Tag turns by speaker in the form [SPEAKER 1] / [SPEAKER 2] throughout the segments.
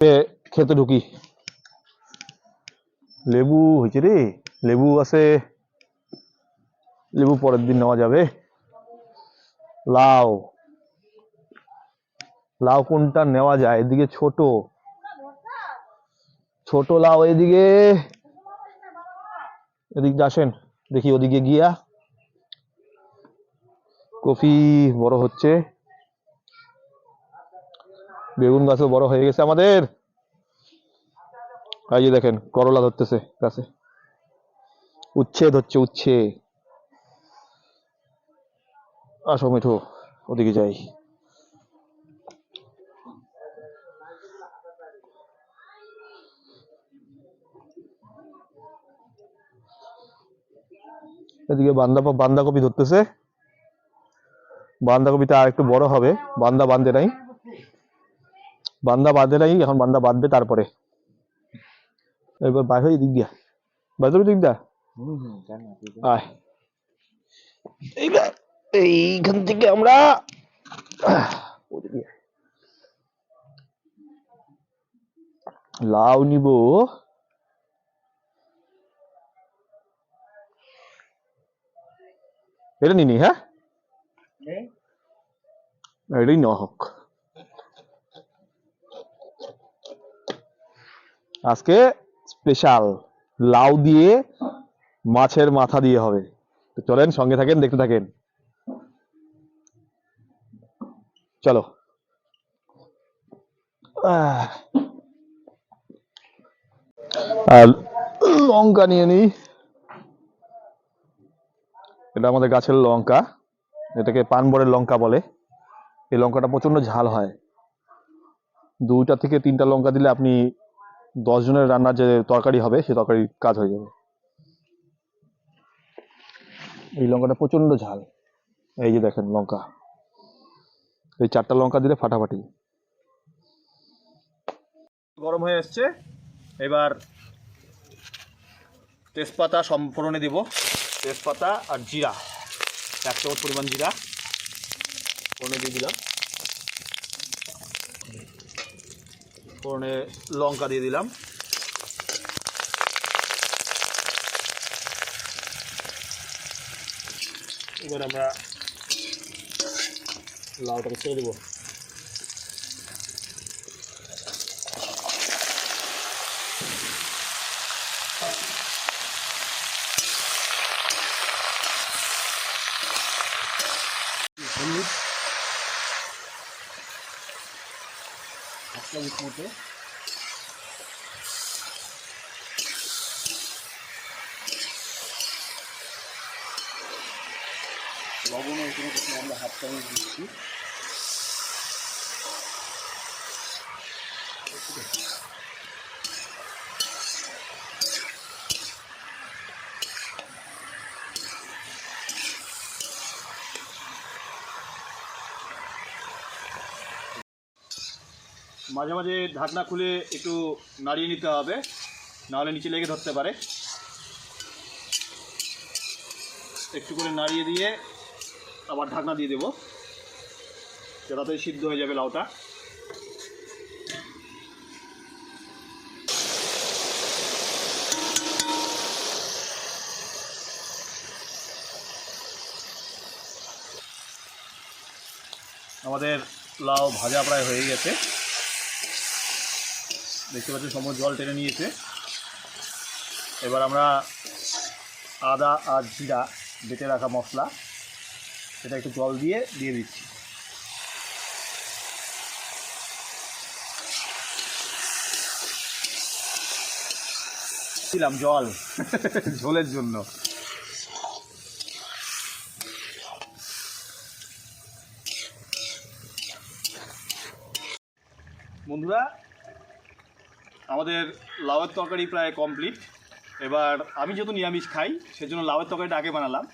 [SPEAKER 1] খেতে ঢুকি। লেবু হয়েছে রে, লেবু আছে, লেবু পরের দিন নেওয়া যাবে। লাউ, লাউ কোনটা নেওয়া যায়? এদিকে ছোট ছোট লাউ, এদিকে এদিকে আসেন দেখি, ওদিকে গিয়া কফি বড় হচ্ছে, বেগুন গাছও বড় হয়ে গেছে আমাদের। এই যে দেখেন করলা ধরতেছে গাছে, উচ্ছে ধরছে, উচ্ছে। আসো মিঠু, ওদিকে যাই। এদিকে বান্ধাকপি ধরতেছে, বান্ধাকপিটা আর একটু বড় হবে। বান্দা বাঁধে নাই, বান্দা বাঁধে নাই, এখন বান্দা বাঁধবে তারপরে। এবার বাইরে দিক দিয়া, বাইরে দিক দা আয়। এইবার এইখান থেকে আমরা লাউ নিব। এটা নিনি, হ্যাঁ এটাই নেওয়া হোক। আজকে স্পেশাল লাউ দিয়ে মাছের মাথা দিয়ে হবে। তো চলেন, সঙ্গে থাকেন, দেখতে থাকেন। চলো। আর লঙ্কা নিয়ে নিই, এটা আমাদের গাছের লঙ্কা, এটাকে পানবরের লঙ্কা বলে। এই লঙ্কাটা প্রচন্ড ঝাল হয়, 2টা থেকে 3টা লঙ্কা দিলে আপনি 10 জনের রান্নার যে তরকারি হবে সে তরকারির কাজ হয়ে যাবে। এই লঙ্কাটা প্রচন্ড ঝাল। এই যে দেখেন লঙ্কা, এই 4টা লঙ্কা দিলে ফাটাফাটি। গরম হয়ে এসছে, এবার তেজপাতা সম্পূর্ণে দিব, তেজপাতা আর জিরা, 1 চামচ পরিমাণ জিরা ফোড়নে দিয়ে দিলাম, ফোড়নে লঙ্কা দিয়ে দিলাম, এবার আমরা লাউটাকে ছেড়ে দেবো। হলুদ 1 চামচ মতো, লবণ এখানে আমরা 1/2 চামচ দিচ্ছি। মাঝে মাঝে ঢাকনা খুলে একটু নাড়িয়ে নিতে হবে, নাহলে নিচে লেগে ধরতে পারে। একটু করে নাড়িয়ে দিয়ে আবার ঢাকনা দিয়ে দেবো, তাড়াতাড়ি সিদ্ধ হয়ে যাবে লাউটা। আমাদের লাউ ভাজা প্রায় হয়ে গেছে, দেখতে পাচ্ছি সময় জল টেনে নিয়েছে। এবার আমরা আদা আর জিরা বেটে রাখা মশলা, সেটা একটু জল দিয়ে দিচ্ছি। দিলাম জল ঝোলের জন্য। বন্ধুরা, আমাদের লাউয়ের তরকারি প্রায় কমপ্লিট। এবার আমি যেহেতু নিরামিষ খাই সেজন্য লাউয়ের তরকারিটা আগে বানালাম,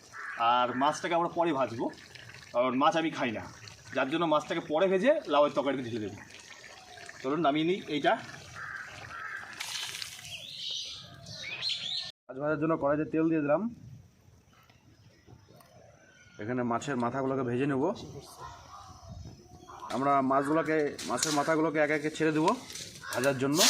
[SPEAKER 1] আর মাছটাকে আমরা পরে ভাজবো, কারণ মাছ আমি খাই না, যার জন্য মাছটাকে পরে ভেজে লাউয়ের তরকারিতে ঢেলে দেবো। চলুন নামিয়ে নিই এইটা। মাছ ভাজার জন্য কড়াইতে তেল দিয়ে দিলাম, এখানে মাছের মাথাগুলোকে ভেজে নেব। আমরা মাছের মাথাগুলোকে একে একে ছেড়ে দেবো।
[SPEAKER 2] ভাজার জন্য।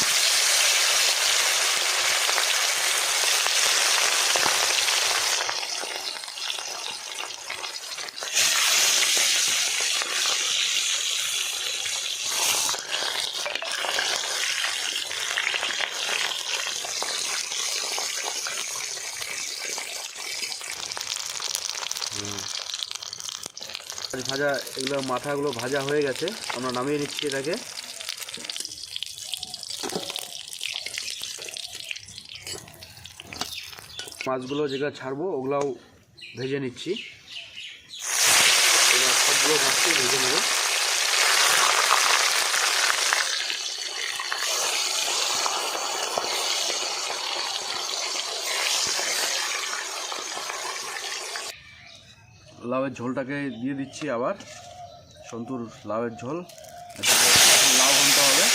[SPEAKER 2] ভাজা এগুলো মাথাগুলো ভাজা হয়ে গেছে, আমরা নামিয়ে নিচ্ছি এটাকে। মাছগুলো যেগুলো ছাড়বো ওগুলাও ভেজে নিচ্ছি। এবার সবগুলো মাছকে ভেজে নেব। লাউয়ের ঝোলটাকে দিয়ে দিচ্ছি আবার, সন্তুর লাউয়ের ঝোল। লাউ ঘন্ট হবে।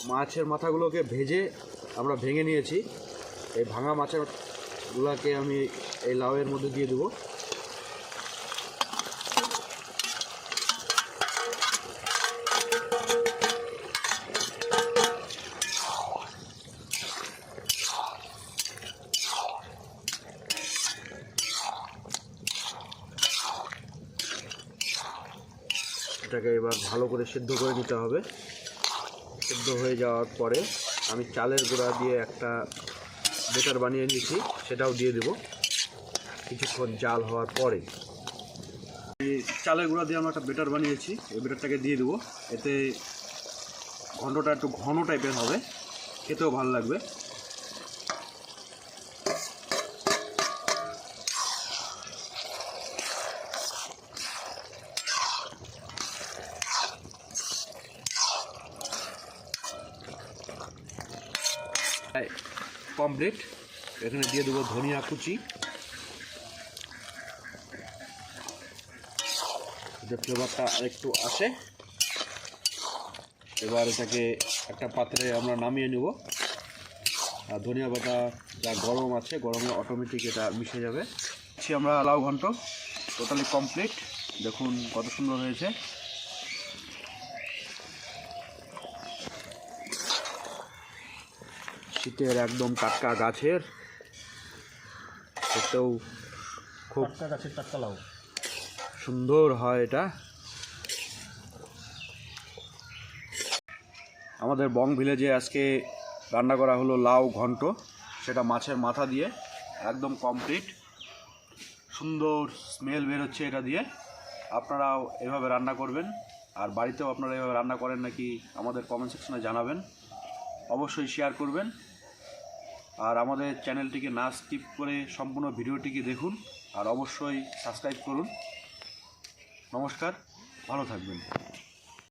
[SPEAKER 2] মাছের মাথাগুলোকে ভেজে আমরা ভেঙে নিয়েছি। এই ভাঙা মাছের গুলাকে আমি এই লাউয়ের মধ্যে দিয়ে দেবো। এটাকে এবার ভালো করে সিদ্ধ করে নিতে হবে। সিদ্ধ হয়ে যাওয়ার পরে আমি চালের গুঁড়া দিয়ে একটা বেটার বানিয়ে নিয়েছি, সেটাও দিয়ে দেব কিছুক্ষণ জাল হওয়ার পরে। এই চালের গুঁড়া দিয়ে আমরা একটা বেটার বানিয়েছি, এই বেটারটাকে দিয়ে দেবো। এতে ঘন্টটা একটু ঘন টাইপের হবে, খেতেও ভালো লাগবে। কমপ্লিট। এখানে দিয়ে দেবো ধনিয়া কুচি, যে ফ্লেভারটা আরেকটু আসে। এবার এটাকে একটা পাত্রে আমরা নামিয়ে নেব। আর ধনিয়া পাতা যা গরম আছে, গরমে অটোমেটিক এটা মিশে যাবে। আমরা লাউ ঘন্ট টোটালি কমপ্লিট। দেখুন কত সুন্দর হয়েছে। শীতের একদম টাটকা গাছের, খেতেও খুব
[SPEAKER 1] গাছের টাটকা লাউ,
[SPEAKER 2] সুন্দর হয় এটা। আমাদের বং ভিলেজে আজকে রান্না করা হলো লাউ ঘন্ট, সেটা মাছের মাথা দিয়ে। একদম কমপ্লিট, সুন্দর স্মেল বেরোচ্ছে এটা দিয়ে। আপনারাও এভাবে রান্না করবেন, আর বাড়িতেও আপনারা এভাবে রান্না করেন নাকি আমাদের কমেন্ট সেকশনে জানাবেন। অবশ্যই শেয়ার করবেন, আর আমাদের চ্যানেলটিকে না স্কিপ করে সম্পূর্ণ ভিডিওটিকে দেখুন, আর অবশ্যই সাবস্ক্রাইব করুন। নমস্কার, ভালো থাকবেন।